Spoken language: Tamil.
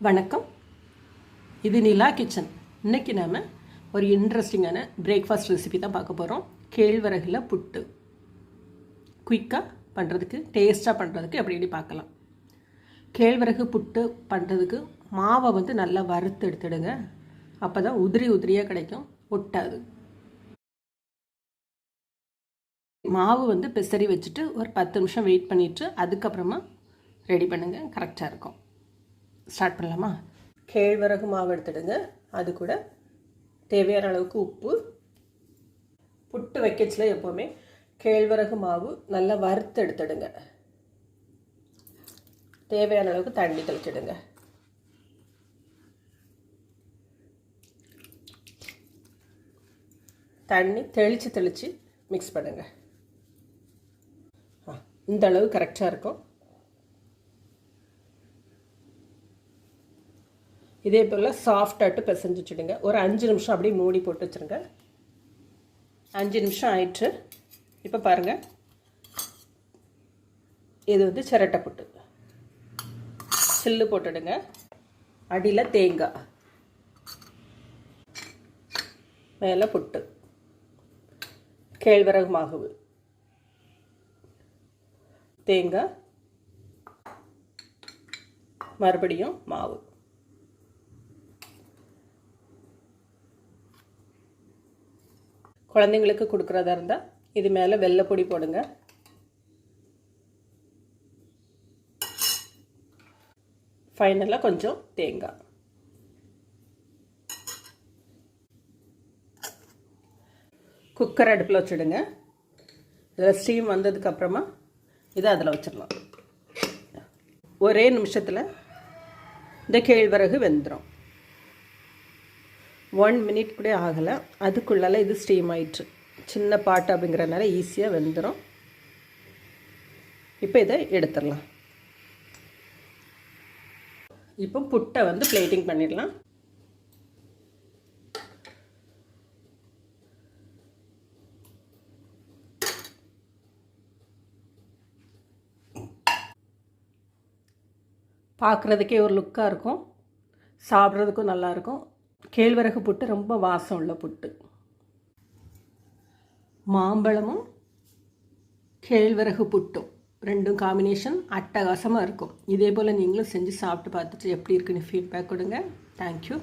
வணக்கம். இது நிலா கிச்சன். இன்றைக்கி நாம் ஒரு இன்ட்ரெஸ்டிங்கான பிரேக்ஃபாஸ்ட் ரெசிபி தான் பார்க்க போகிறோம். கேழ்வரகுல புட்டு குயிக்காக பண்ணுறதுக்கு, டேஸ்ட்டாக பண்ணுறதுக்கு எப்படி பார்க்கலாம். கேழ்வரகு புட்டு பண்ணுறதுக்கு மாவை நல்லா வறுத்து எடுத்துடுங்க. அப்போ தான் உதிரி உதிரியாக கிடைக்கும், ஒட்டாது. மாவு பிசறி வச்சுட்டு ஒரு 10 நிமிஷம் வெயிட் பண்ணிவிட்டு அதுக்கப்புறமா ரெடி பண்ணுங்கள், கரெக்டாக இருக்கும். ஸ்டார்ட் பண்ணலாமா? கேழ்வரகு மாவு எடுத்துடுங்க. அது கூட தேவையான அளவுக்கு உப்பு. புட்டு வைக்கச்சில் எப்போவுமே கேழ்வரகு மாவு நல்லா வறுத்து எடுத்துடுங்க. தேவையான அளவுக்கு தண்ணி தெளிச்சிடுங்க. தண்ணி தெளித்து மிக்ஸ் பண்ணுங்க. இந்த அளவு கரெக்டாக இருக்கும். இதே போல் சாஃப்டாகிட்டு பிசைஞ்சு வச்சுடுங்க. ஒரு 5 நிமிஷம் அப்படியே மூடி போட்டு வச்சுருங்க. 5 நிமிஷம் ஆயிடுச்சு. இப்போ பாருங்கள், இது சிரட்டை புட்டு. சில்லு போட்டுடுங்க. அடியில் தேங்காய், மேலே புட்டு, கேழ்வரகு மாவு, தேங்காய், மறுபடியும் மாவு. குழந்தைங்களுக்கு கொடுக்குறதா இருந்தால் இது மேலே வெள்ளைப்பொடி போடுங்க. ஃபைனலாக கொஞ்சம் தேங்காய். குக்கர் அடுப்பில் வச்சுடுங்க. இதில் ஸ்டீம் வந்ததுக்கப்புறமா இதை அதில் வச்சிடலாம். ஒரே நிமிஷத்தில் இந்த கேழ்வரகு வெந்துடும். 1 மினிட் கூட ஆகலை, அதுக்குள்ளால இது ஸ்டீம் ஆயிடுச்சு. சின்ன பாட்டு அப்படிங்கிறனால ஈஸியாக வெந்துடும். இப்போ இதை எடுத்துடலாம். இப்போ புட்டை பிளேட்டிங் பண்ணிடலாம். பார்க்குறதுக்கே ஒரு லுக்காக இருக்கும், சாப்பிட்றதுக்கும் நல்லாயிருக்கும். கேழ்வரகு புட்டு ரொம்ப வாசம் உள்ள புட்டு. மாம்பழமும் கேழ்வரகு புட்டும் ரெண்டும் காம்பினேஷன் அட்டகாசமாக இருக்கும். இதே போல் நீங்களும் செஞ்சு சாப்பிட்டு பார்த்துட்டு எப்படி இருக்குன்னு ஃபீட்பேக் கொடுங்க. தேங்க்யூ.